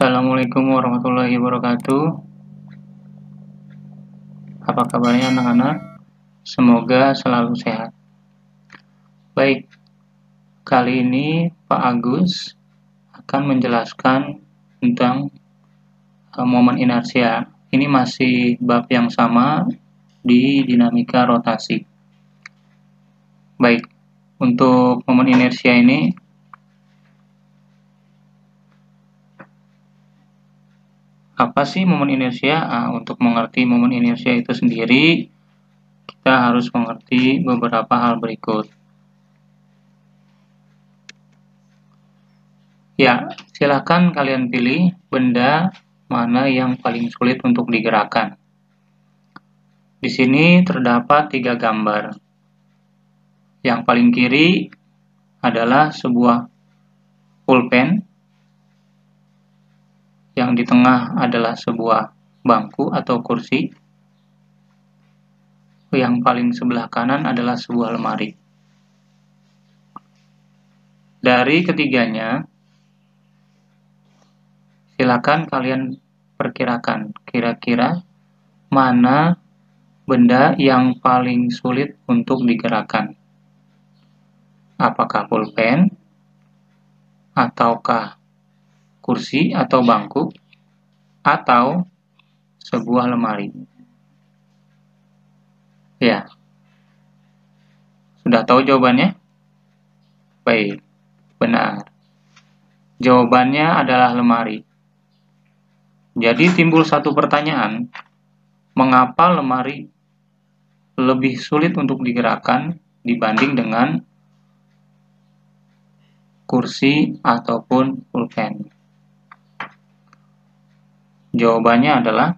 Assalamualaikum warahmatullahi wabarakatuh. Apa kabarnya anak-anak? Semoga selalu sehat. Baik, kali ini Pak Agus akan menjelaskan tentang momen inersia. Ini masih bab yang sama di dinamika rotasi. Baik, untuk momen inersia ini apa sih momen inersia? Untuk mengerti momen inersia itu sendiri, kita harus mengerti beberapa hal berikut. Ya, silakan kalian pilih benda mana yang paling sulit untuk digerakkan. Di sini terdapat 3 gambar. Yang paling kiri adalah sebuah pulpen. Yang di tengah adalah sebuah bangku atau kursi. Yang paling sebelah kanan adalah sebuah lemari. Dari ketiganya, silakan kalian perkirakan kira-kira mana benda yang paling sulit untuk digerakkan. Apakah pulpen, ataukah kursi atau bangku, atau sebuah lemari? Ya, sudah tahu jawabannya? Baik, benar. Jawabannya adalah lemari. Jadi timbul satu pertanyaan, mengapa lemari lebih sulit untuk digerakkan dibanding dengan kursi ataupun pulpen? Jawabannya adalah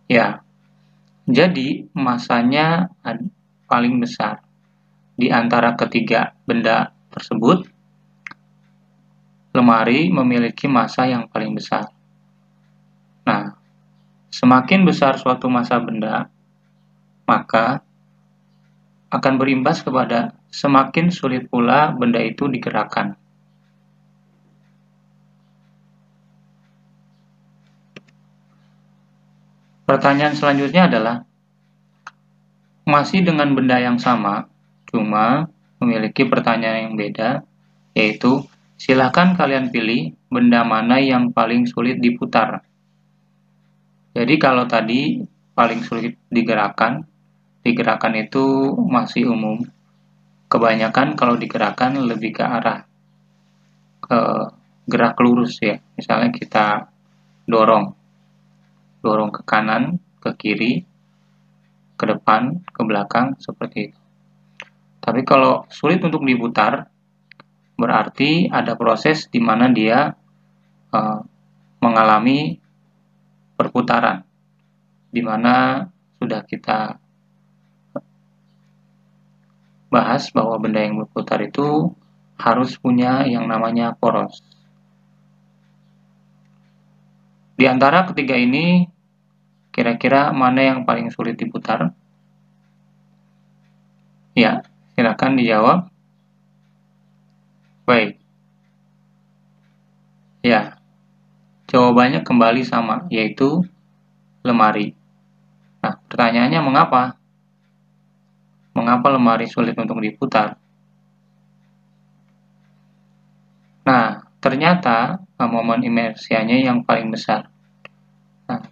ya, jadi masanya paling besar di antara ketiga benda tersebut. Lemari memiliki massa yang paling besar. Nah, semakin besar suatu massa benda, maka akan berimbas kepada semakin sulit pula benda itu digerakkan. Pertanyaan selanjutnya adalah, masih dengan benda yang sama, cuma memiliki pertanyaan yang beda, yaitu silakan kalian pilih benda mana yang paling sulit diputar. Jadi kalau tadi paling sulit digerakkan itu masih umum. Kebanyakan kalau digerakkan lebih ke arah gerak lurus ya. Misalnya kita dorong ke kanan, ke kiri, ke depan, ke belakang, seperti itu. Tapi kalau sulit untuk diputar, berarti ada proses di mana dia mengalami perputaran, di mana sudah kita bahas bahwa benda yang berputar itu harus punya yang namanya poros. Di antara ketiga ini, kira-kira mana yang paling sulit diputar? Ya, silakan dijawab. Baik. Ya, jawabannya kembali sama, yaitu lemari. Nah, pertanyaannya mengapa? Mengapa lemari sulit untuk diputar? Nah, ternyata momen inersianya yang paling besar. Nah,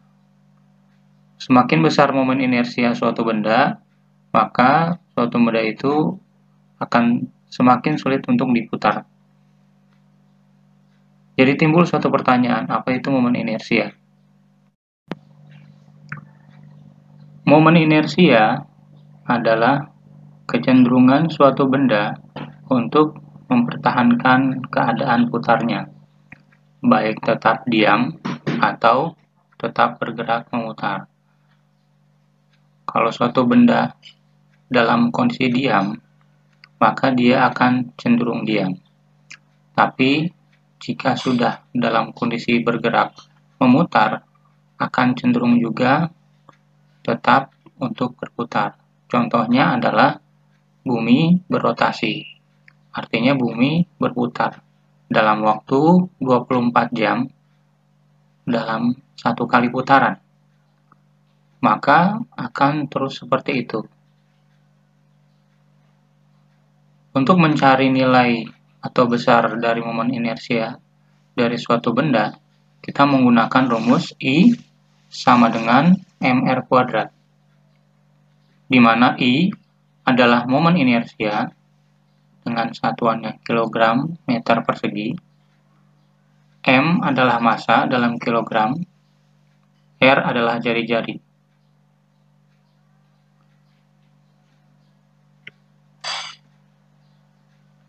semakin besar momen inersia suatu benda, maka suatu benda itu akan semakin sulit untuk diputar. Jadi timbul suatu pertanyaan, apa itu momen inersia? Momen inersia adalah kecenderungan suatu benda untuk mempertahankan keadaan putarnya, baik tetap diam atau tetap bergerak memutar. Kalau suatu benda dalam kondisi diam, maka dia akan cenderung diam. Tapi jika sudah dalam kondisi bergerak memutar, akan cenderung juga tetap untuk berputar. Contohnya adalah bumi berotasi, artinya bumi berputar dalam waktu 24 jam dalam satu kali putaran, maka akan terus seperti itu. Untuk mencari nilai atau besar dari momen inersia dari suatu benda, kita menggunakan rumus I sama dengan mr kuadrat, di mana I adalah momen inersia dengan satuannya kilogram meter persegi, M adalah massa dalam kilogram, R adalah jari-jari.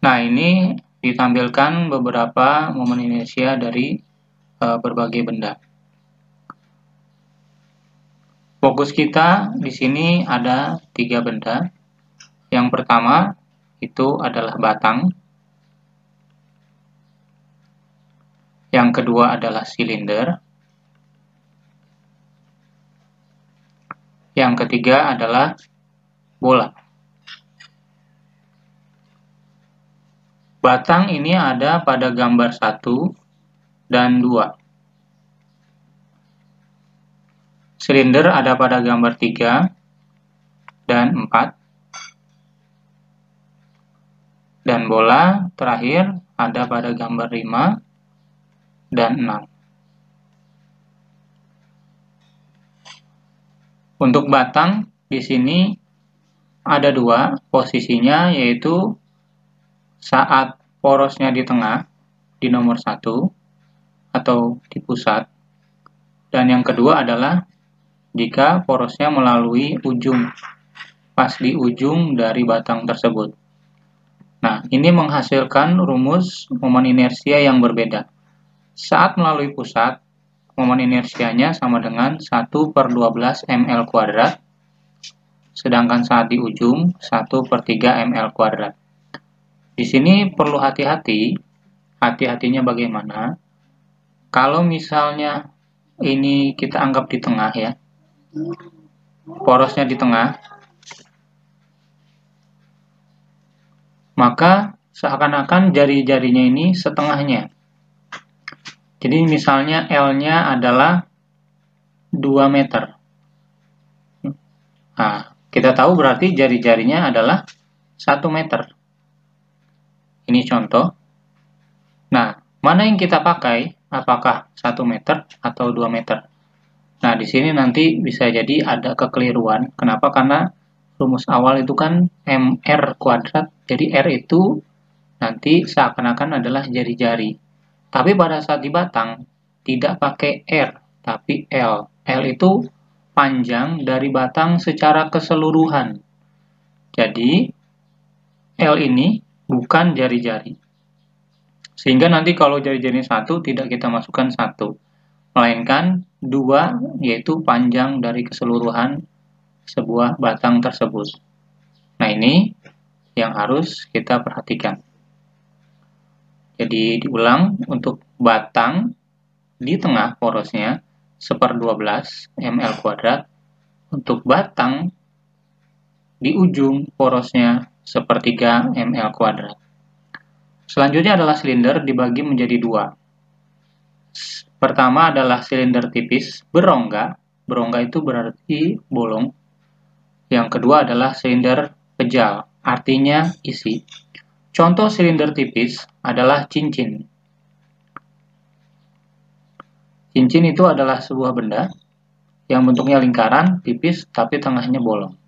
Nah, ini ditampilkan beberapa momen inersia dari berbagai benda. Fokus kita di sini ada 3 benda. Yang pertama itu adalah batang. Yang kedua adalah silinder. Yang ketiga adalah bola. Batang ini ada pada gambar 1 dan 2. Silinder ada pada gambar 3 dan 4. Dan bola terakhir ada pada gambar 5 dan 6. Untuk batang di sini ada 2 posisinya, yaitu saat porosnya di tengah di nomor 1 atau di pusat, dan yang kedua adalah jika porosnya melalui ujung, pas di ujung dari batang tersebut. Nah, ini menghasilkan rumus momen inersia yang berbeda. Saat melalui pusat, momen inersianya sama dengan 1/12 ml kuadrat, sedangkan saat di ujung 1/3 ml kuadrat. Di sini perlu hati-hati. Hati-hatinya bagaimana? Kalau misalnya ini kita anggap di tengah ya, porosnya di tengah, maka seakan-akan jari-jarinya ini setengahnya. Jadi misalnya L-nya adalah 2 meter. Nah, kita tahu berarti jari-jarinya adalah 1 meter. Ini contoh. Nah, mana yang kita pakai? Apakah 1 meter atau 2 meter? Nah, di sini nanti bisa jadi ada kekeliruan. Kenapa? Karena rumus awal itu kan mr kuadrat. Jadi R itu nanti seakan-akan adalah jari-jari. Tapi pada saat di batang, tidak pakai R, tapi L. L itu panjang dari batang secara keseluruhan. Jadi, L ini bukan jari-jari. Sehingga nanti kalau jari-jari 1 tidak kita masukkan 1, melainkan 2, yaitu panjang dari keseluruhan sebuah batang tersebut. Nah, ini yang harus kita perhatikan. Jadi diulang, untuk batang di tengah porosnya 1/12 ml kuadrat, untuk batang di ujung porosnya 1/3 ml kuadrat. Selanjutnya adalah silinder dibagi menjadi 2. Pertama adalah silinder tipis berongga. Berongga itu berarti bolong. Yang kedua adalah silinder pejal, artinya isi. Contoh silinder tipis adalah cincin. Cincin itu adalah sebuah benda yang bentuknya lingkaran, tipis, tapi tengahnya bolong.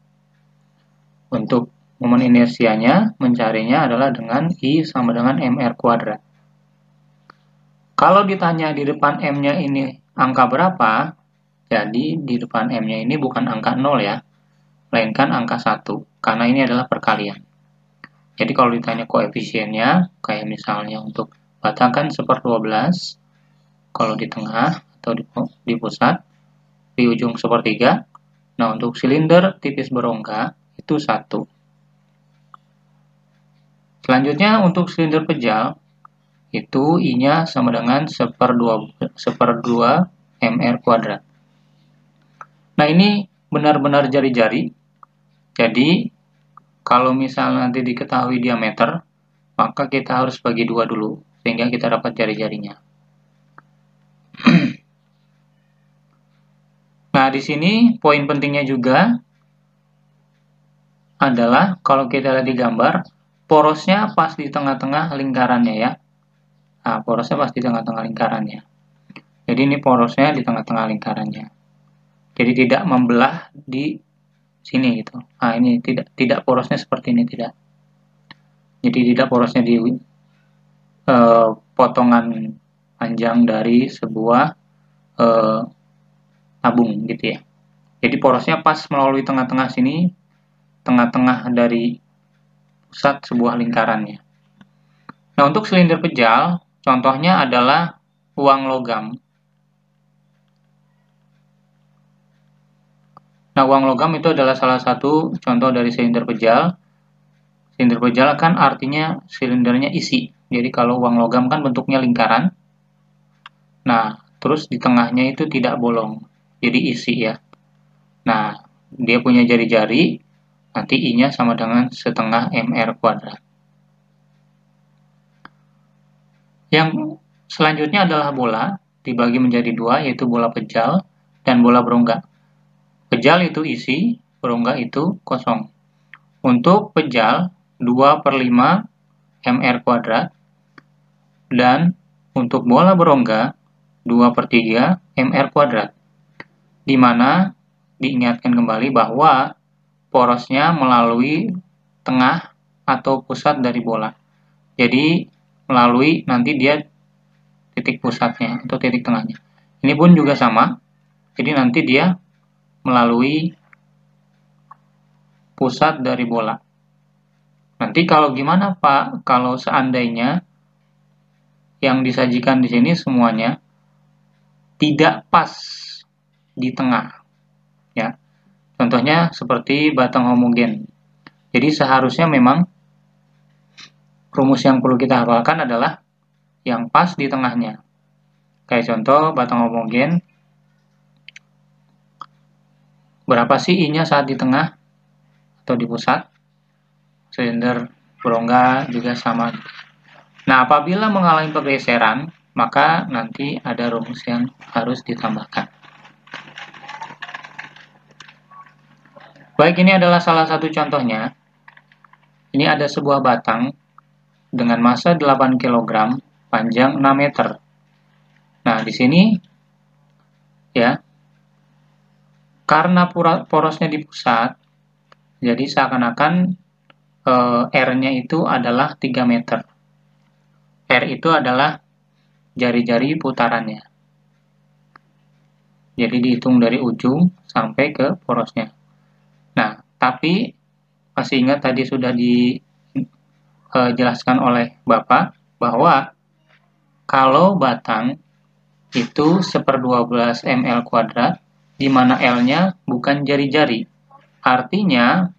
Untuk momen inersianya, mencarinya adalah dengan I sama dengan mr kuadrat. Kalau ditanya di depan M-nya ini angka berapa, jadi di depan M-nya ini bukan angka 0 ya, melainkan angka 1, karena ini adalah perkalian. Jadi kalau ditanya koefisiennya, kayak misalnya untuk batang kan 1/12, kalau di tengah atau di pusat, di ujung 1/3. Nah, untuk silinder tipis berongga, itu 1. Selanjutnya untuk silinder pejal, itu I-nya sama dengan 1/2 mr kuadrat. Nah, ini benar-benar jari-jari. Jadi, kalau misalnya nanti diketahui diameter, maka kita harus bagi 2 dulu. sehingga kita dapat jari-jarinya. Nah, di sini poin pentingnya juga adalah kalau kita lihat di gambar, porosnya pas di tengah-tengah lingkarannya ya. Nah, porosnya pas di tengah-tengah lingkarannya. Jadi ini porosnya di tengah-tengah lingkarannya. Jadi tidak membelah di sini gitu. Nah, ini tidak porosnya seperti ini, tidak. Jadi tidak porosnya di potongan panjang dari sebuah tabung gitu ya. Jadi porosnya pas melalui tengah-tengah sini, tengah-tengah dari pusat sebuah lingkarannya. Nah, untuk silinder pejal, contohnya adalah uang logam. Nah, uang logam itu adalah salah satu contoh dari silinder pejal. Silinder pejal kan artinya silindernya isi. Jadi kalau uang logam kan bentuknya lingkaran. Nah, terus di tengahnya itu tidak bolong. Jadi isi ya. Nah, dia punya jari-jari, nanti I-nya sama dengan setengah mr². Yang selanjutnya adalah bola, dibagi menjadi dua, yaitu bola pejal dan bola berongga. Pejal itu isi, berongga itu kosong. Untuk pejal, 2/5 mr², dan untuk bola berongga, 2/3 mr². Di mana diingatkan kembali bahwa porosnya melalui tengah atau pusat dari bola. Jadi melalui nanti dia titik pusatnya atau titik tengahnya. Ini pun juga sama. Jadi nanti dia melalui pusat dari bola. Nanti kalau gimana Pak? Kalau seandainya yang disajikan di sini semuanya tidak pas di tengah, ya. Contohnya seperti batang homogen. Jadi seharusnya memang rumus yang perlu kita hafalkan adalah yang pas di tengahnya. Kayak contoh batang homogen, berapa sih I-nya saat di tengah atau di pusat? Silinder berongga juga sama. Nah, apabila mengalami pergeseran, maka nanti ada rumus yang harus ditambahkan. Baik, ini adalah salah satu contohnya. Ini ada sebuah batang dengan massa 8 kg, panjang 6 meter. Nah, di sini ya, karena porosnya di pusat, jadi seakan-akan R-nya itu adalah 3 meter. R itu adalah jari-jari putarannya. Jadi dihitung dari ujung sampai ke porosnya. Nah, tapi masih ingat tadi sudah dijelaskan oleh Bapak bahwa kalau batang itu 1/12 ml², di mana L-nya bukan jari-jari. Artinya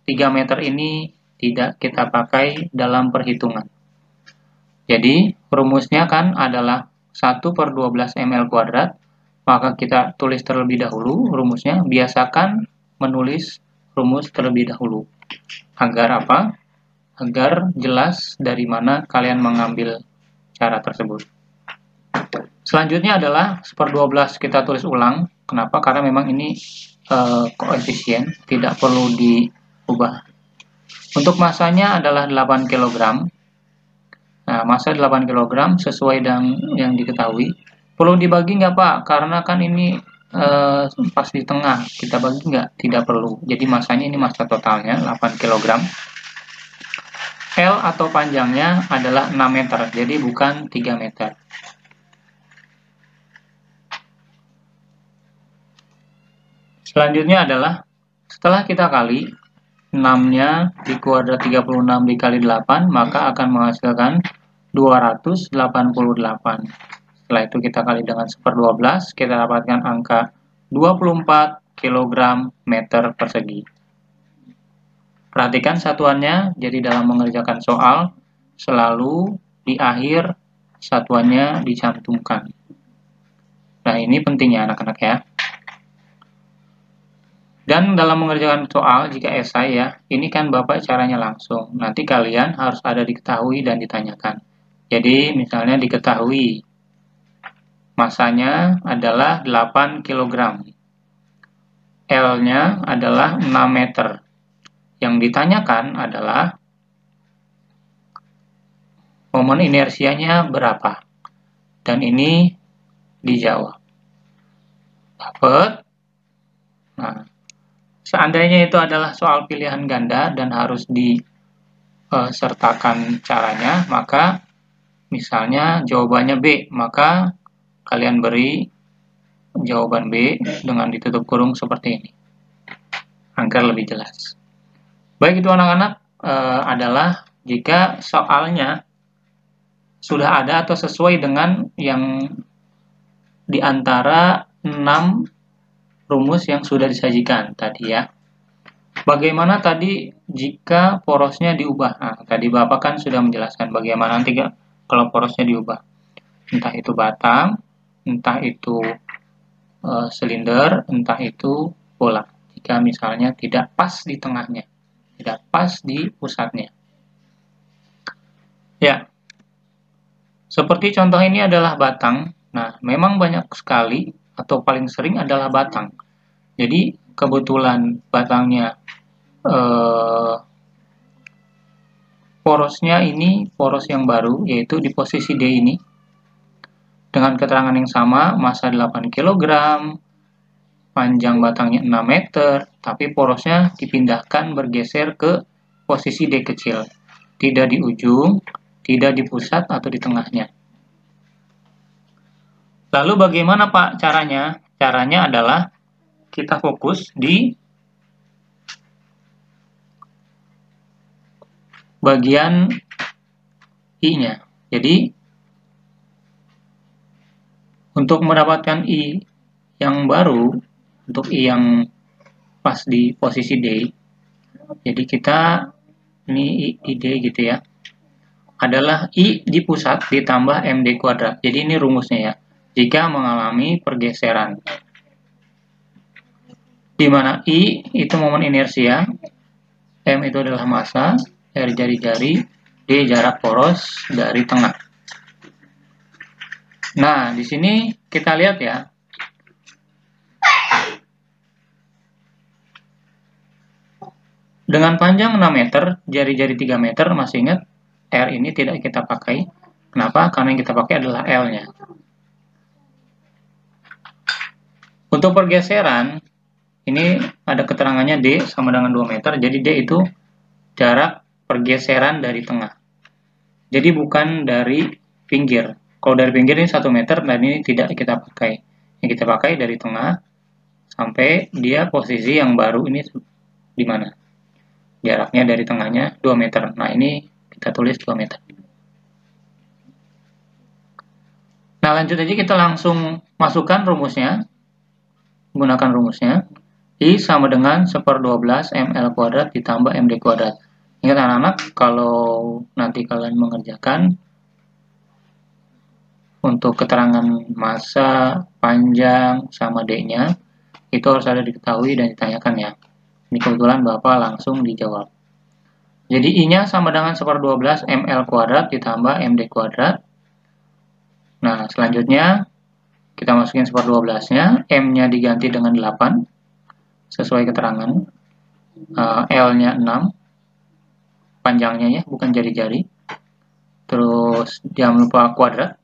3 meter ini tidak kita pakai dalam perhitungan. Jadi rumusnya kan adalah 1/12 ml², maka kita tulis terlebih dahulu rumusnya. Biasakan menulis rumus terlebih dahulu. Agar apa? Agar jelas dari mana kalian mengambil cara tersebut. Selanjutnya adalah 1/12 kita tulis ulang. Kenapa? Karena memang ini koefisien, tidak perlu diubah. Untuk massanya adalah 8 kg. Nah, massa 8 kg sesuai dengan yang diketahui. Perlu dibagi nggak Pak? Karena kan ini pas di tengah. Kita bagi nggak? Tidak perlu. Jadi massanya ini massa totalnya 8 kg. L atau panjangnya adalah 6 meter. Jadi bukan 3 meter. Selanjutnya adalah setelah kita kali 6-nya di kuadrat 36 dikali 8, maka akan menghasilkan 288. Setelah itu kita kali dengan 1/12, kita dapatkan angka 24 kg meter persegi. Perhatikan satuannya, jadi dalam mengerjakan soal, selalu di akhir satuannya dicantumkan. Nah, ini pentingnya anak-anak ya. Dan dalam mengerjakan soal, jika esai ya, ini kan Bapak caranya langsung. Nanti kalian harus ada diketahui dan ditanyakan. Jadi misalnya diketahui masanya adalah 8 kg, L-nya adalah 6 meter. Yang ditanyakan adalah momen inersianya berapa. Dan ini dijawab. Dapat. Nah, seandainya itu adalah soal pilihan ganda dan harus disertakan caranya, maka misalnya jawabannya B, maka kalian beri jawaban B dengan ditutup kurung seperti ini, agar lebih jelas. Baik itu anak-anak, adalah jika soalnya sudah ada atau sesuai dengan yang di antara 6 rumus yang sudah disajikan tadi ya. Bagaimana tadi jika porosnya diubah? Nah, tadi Bapak kan sudah menjelaskan bagaimana nanti kalau porosnya diubah. Entah itu batang, entah itu silinder, entah itu bola. Jika misalnya tidak pas di tengahnya, tidak pas di pusatnya. Ya, seperti contoh ini adalah batang. Nah, memang banyak sekali atau paling sering adalah batang. Jadi kebetulan batangnya porosnya ini poros yang baru, yaitu di posisi D ini. Dengan keterangan yang sama, massa 8 kg, panjang batangnya 6 meter, tapi porosnya dipindahkan bergeser ke posisi D kecil. Tidak di ujung, tidak di pusat atau di tengahnya. Lalu bagaimana Pak caranya? Caranya adalah kita fokus di bagian I-nya. Jadi, untuk mendapatkan I yang baru, untuk I yang pas di posisi D, jadi kita, ini I D gitu ya, adalah I di pusat ditambah MD kuadrat. Jadi ini rumusnya ya, jika mengalami pergeseran. Di mana I itu momen inersia, M itu adalah massa, R jari-jari, D jarak poros dari tengah. Nah, di sini kita lihat ya. Dengan panjang 6 meter, jari-jari 3 meter, masih ingat R ini tidak kita pakai. Kenapa? Karena yang kita pakai adalah L-nya. Untuk pergeseran, ini ada keterangannya D sama dengan 2 meter, jadi D itu jarak pergeseran dari tengah. Jadi bukan dari pinggir. Kalau dari pinggir ini 1 meter, dan ini tidak kita pakai. Yang kita pakai dari tengah, sampai dia posisi yang baru ini di mana? Jaraknya dari tengahnya 2 meter. Nah, ini kita tulis 2 meter. Nah, lanjut aja kita langsung masukkan rumusnya. Gunakan rumusnya. I sama dengan 1/12 ml kuadrat ditambah md kuadrat. Ingat anak-anak, kalau nanti kalian mengerjakan untuk keterangan massa, panjang, sama D-nya, itu harus ada diketahui dan ditanyakan ya. Ini kebetulan Bapak langsung dijawab. Jadi I-nya sama dengan 1/12 ml kuadrat ditambah md kuadrat. Nah, selanjutnya kita masukin 1/12-nya, M-nya diganti dengan 8, sesuai keterangan. L-nya 6, panjangnya ya, bukan jari-jari. Terus jangan lupa kuadrat,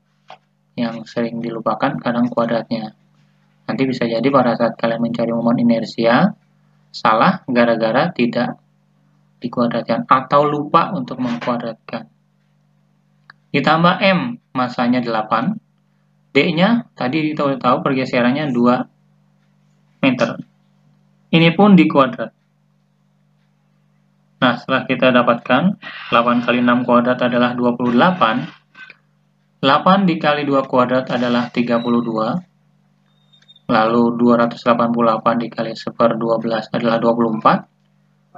yang sering dilupakan kadang kuadratnya. Nanti bisa jadi pada saat kalian mencari momen inersia, salah gara-gara tidak dikuadratkan atau lupa untuk mengkuadratkan. Ditambah M, massanya 8. D-nya tadi kita tahu pergeserannya 2 meter. Ini pun dikuadrat. Nah, setelah kita dapatkan 8 kali 6 kuadrat adalah 28. 8 dikali 2 kuadrat adalah 32. Lalu 288 dikali 1/12 adalah 24.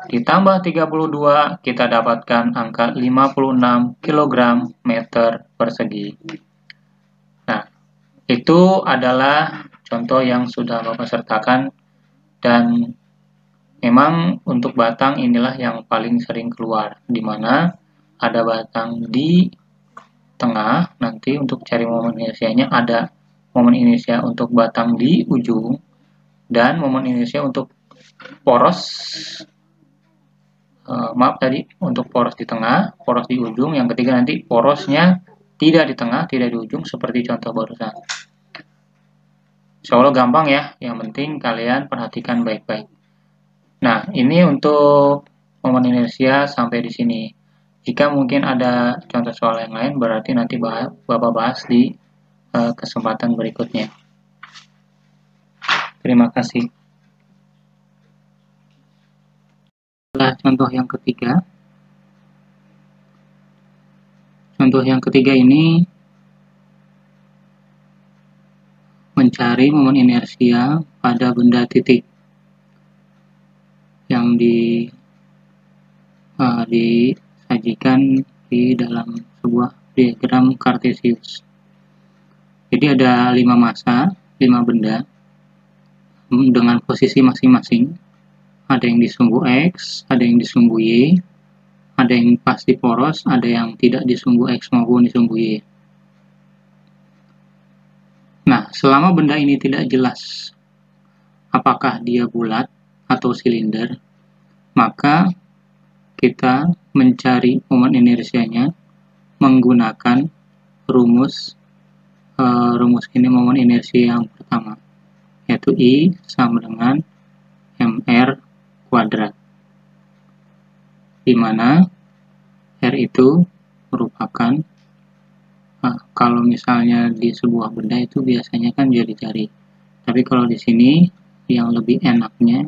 Ditambah 32, kita dapatkan angka 56 kg meter persegi. Nah, itu adalah contoh yang sudah Bapak sertakan, dan memang untuk batang inilah yang paling sering keluar, di mana ada batang di tengah, nanti untuk cari momen inersianya ada momen inersia untuk batang di ujung dan momen inersia untuk poros untuk poros di tengah, poros di ujung. Yang ketiga nanti porosnya tidak di tengah, tidak di ujung seperti contoh barusan. Insya Allah gampang ya, yang penting kalian perhatikan baik-baik. Nah, ini untuk momen inersia sampai di sini. Jika mungkin ada contoh soal yang lain, berarti nanti Bapak bahas di kesempatan berikutnya. Terima kasih. Setelah contoh yang ketiga. Contoh yang ketiga ini mencari momen inersia pada benda titik yang disajikan di dalam sebuah diagram Cartesius. Jadi ada 5 massa, 5 benda dengan posisi masing-masing. Ada yang di sumbu X, ada yang di sumbu Y, ada yang pas di poros, ada yang tidak di sumbu X maupun di sumbu Y. Nah, selama benda ini tidak jelas apakah dia bulat atau silinder, maka kita mencari momen inersianya menggunakan rumus ini momen inersia yang pertama, yaitu I sama dengan mr kuadrat, di mana R itu merupakan kalau misalnya di sebuah benda itu biasanya kan jari-jari, tapi kalau di sini yang lebih enaknya,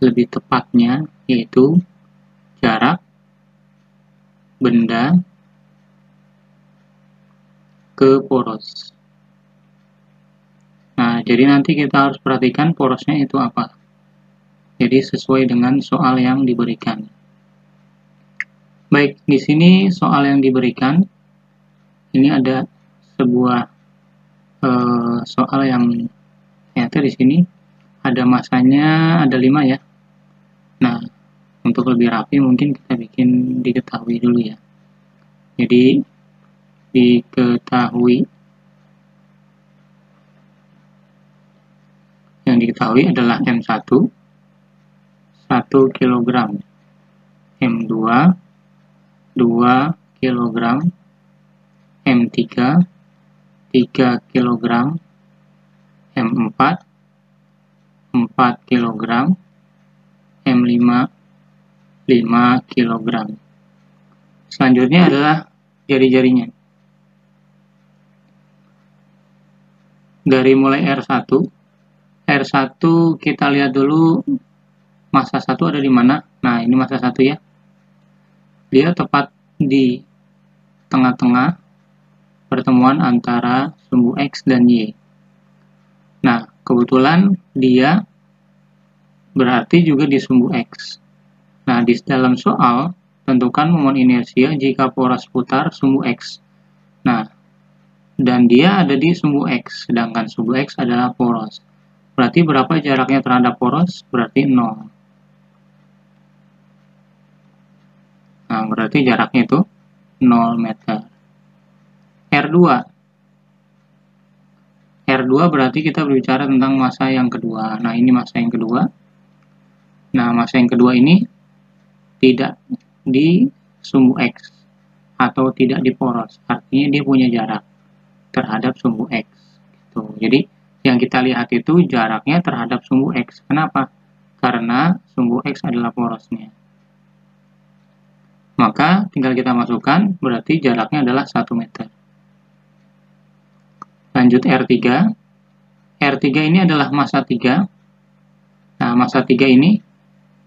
lebih tepatnya, yaitu jarak benda ke poros. Nah, jadi nanti kita harus perhatikan porosnya itu apa. Jadi sesuai dengan soal yang diberikan. Baik, di sini soal yang diberikan, ini ada sebuah soal yang ternyata di sini ada masanya ada 5 ya. Nah, untuk lebih rapi mungkin kita bikin diketahui dulu ya. Jadi yang diketahui adalah M1 1 kg, M2 2 kg, M3 3 kg, M4 4 kg, M5 5 kg. Selanjutnya adalah jari-jarinya. Dari mulai R1 kita lihat dulu massa 1 ada di mana. Nah, ini massa 1 ya. Dia tepat di tengah-tengah pertemuan antara sumbu X dan Y. Nah, kebetulan dia berarti juga di sumbu X. Nah, di dalam soal, tentukan momen inersia jika poros putar sumbu X. Nah, dan dia ada di sumbu X, sedangkan sumbu X adalah poros. Berarti berapa jaraknya terhadap poros? Berarti 0. Nah, berarti jaraknya itu 0 meter. R2 berarti kita berbicara tentang massa yang kedua. Nah, ini massa yang kedua. Nah, massa yang kedua ini tidak di sumbu X atau tidak di poros. Artinya dia punya jarak terhadap sumbu X. Gitu. Jadi, yang kita lihat itu jaraknya terhadap sumbu X. Kenapa? Karena sumbu X adalah porosnya. Maka tinggal kita masukkan, berarti jaraknya adalah 1 meter. Lanjut R3. R3 ini adalah massa 3. Nah, massa 3 ini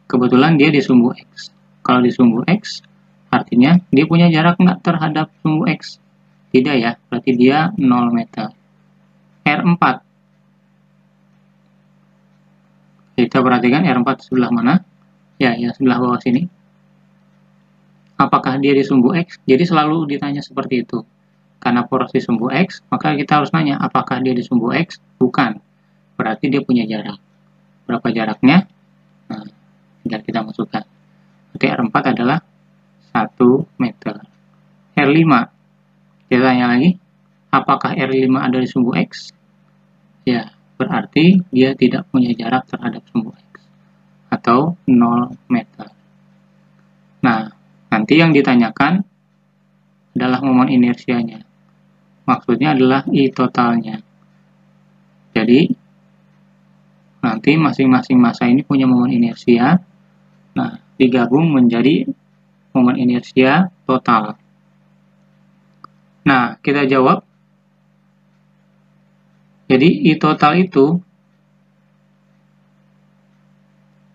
kebetulan dia di sumbu X. Kalau di sumbu X, artinya dia punya jarak nggak terhadap sumbu X? Tidak ya, berarti dia 0 meter. R4. Kita perhatikan R4 sebelah mana? Ya, sebelah bawah sini. Apakah dia di sumbu X? Jadi selalu ditanya seperti itu. Karena poros di sumbu X, maka kita harus nanya, apakah dia di sumbu X? Bukan. Berarti dia punya jarak. Berapa jaraknya? Nah, tinggal kita masukkan. Berarti R4 adalah 1 meter. R5. Kita tanya lagi, apakah R5 ada di sumbu X? Ya, berarti dia tidak punya jarak terhadap sumbu X, atau 0 meter. Nah, nanti yang ditanyakan adalah momen inersianya. Maksudnya adalah I totalnya. Jadi, nanti masing-masing massa ini punya momen inersia. Nah, digabung menjadi momen inersia total. Nah, kita jawab. Jadi, I total itu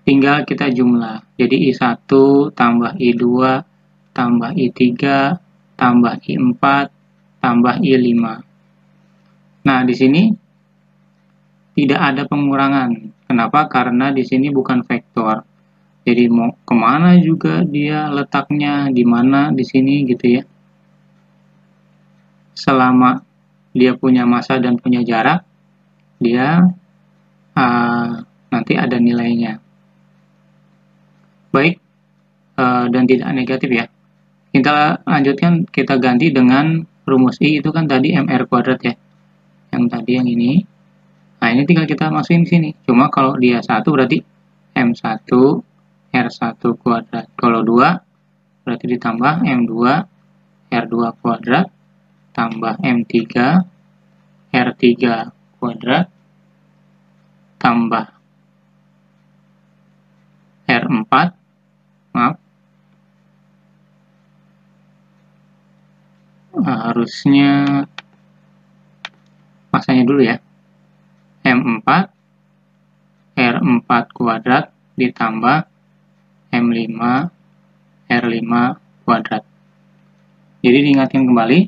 tinggal kita jumlah. Jadi, I1 tambah I2 tambah I3 tambah I4 tambah I5. Nah, di sini tidak ada pengurangan. Kenapa? Karena di sini bukan vektor. Jadi mau kemana juga dia letaknya, di mana di sini gitu ya. Selama dia punya massa dan punya jarak, dia nanti ada nilainya. Baik, dan tidak negatif ya. Kita lanjutkan, kita ganti dengan rumus I itu kan tadi MR kuadrat ya. Yang tadi yang ini. Nah, ini tinggal kita masukin di sini. Cuma kalau dia 1 berarti M1 R1 kuadrat. Kalau 2 berarti ditambah M2 R2 kuadrat tambah M3 R3 kuadrat tambah R4, maaf, harusnya massanya dulu ya, M4 R4 kuadrat ditambah M5 R5 kuadrat. Jadi diingatkan kembali,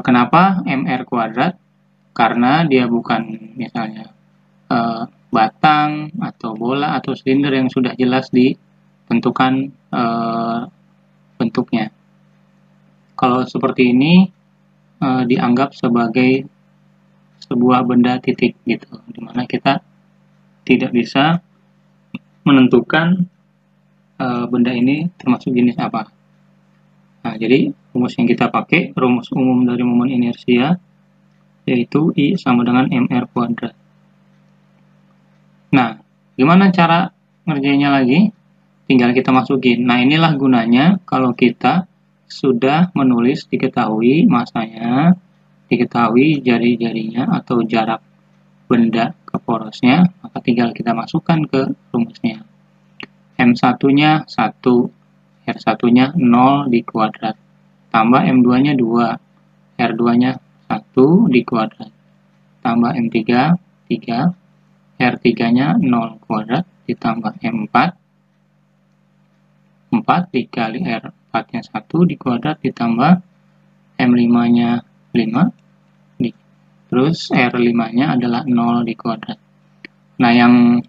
kenapa MR kuadrat? Karena dia bukan misalnya batang atau bola atau silinder yang sudah jelas ditentukan bentuknya. Kalau seperti ini dianggap sebagai sebuah benda titik gitu, dimana kita tidak bisa menentukan benda ini termasuk jenis apa. Nah, jadi rumus yang kita pakai, rumus umum dari momen inersia, yaitu I sama dengan MR kuadrat. Nah, gimana cara ngerjainnya lagi? Tinggal kita masukin. Nah, inilah gunanya kalau kita sudah menulis, diketahui massanya, diketahui jari-jarinya atau jarak benda ke porosnya, maka tinggal kita masukkan ke rumusnya. M1-nya 1, R1-nya 0 di kuadrat, tambah M2-nya 2, R2-nya 1 di kuadrat, tambah M3, 3, R3-nya 0 kuadrat, ditambah M4, 4 dikali R4-nya 1 di kuadrat, ditambah M5-nya 5, terus R5-nya adalah 0 di kuadrat. Nah, yang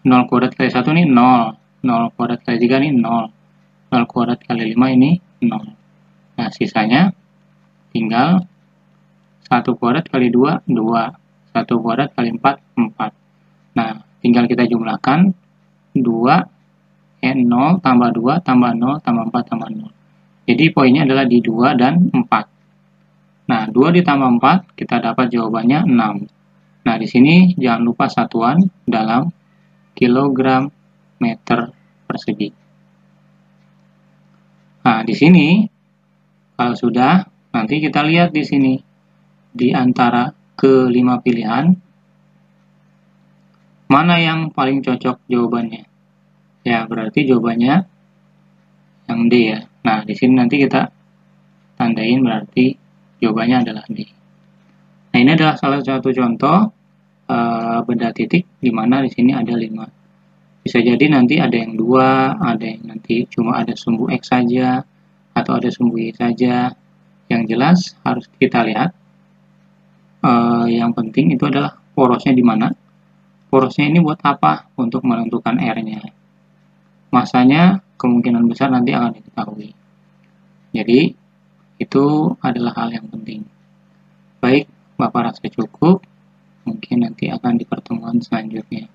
0 kuadrat kali 1 ini 0, 0 kuadrat kali 3 ini 0, 0 kuadrat kali 5 ini 0. Nah, sisanya tinggal 1 kuadrat kali 2, 2, 1 kuadrat kali 4, 4. Nah, tinggal kita jumlahkan 2, 0 tambah 2 tambah 0 tambah 4 tambah 0. Jadi poinnya adalah di 2 dan 4. Nah, 2 ditambah 4, kita dapat jawabannya 6. Nah, di sini jangan lupa satuan dalam kilogram meter persegi. Nah, di sini kalau sudah, nanti kita lihat di sini di antara ke-5 pilihan mana yang paling cocok jawabannya. Ya, berarti jawabannya yang D ya. Nah, di sini nanti kita tandain berarti jawabannya adalah D. Nah, ini adalah salah satu contoh benda titik di mana di sini ada 5. Bisa jadi nanti ada yang 2, ada yang nanti cuma ada sumbu X saja, atau ada sumbu Y saja. Yang jelas harus kita lihat, yang penting itu adalah porosnya di mana. Porosnya ini buat apa? Untuk menentukan R-nya. Massanya kemungkinan besar nanti akan diketahui. Jadi, itu adalah hal yang penting. Baik, Bapak rasa cukup. Mungkin nanti akan di pertemuan selanjutnya.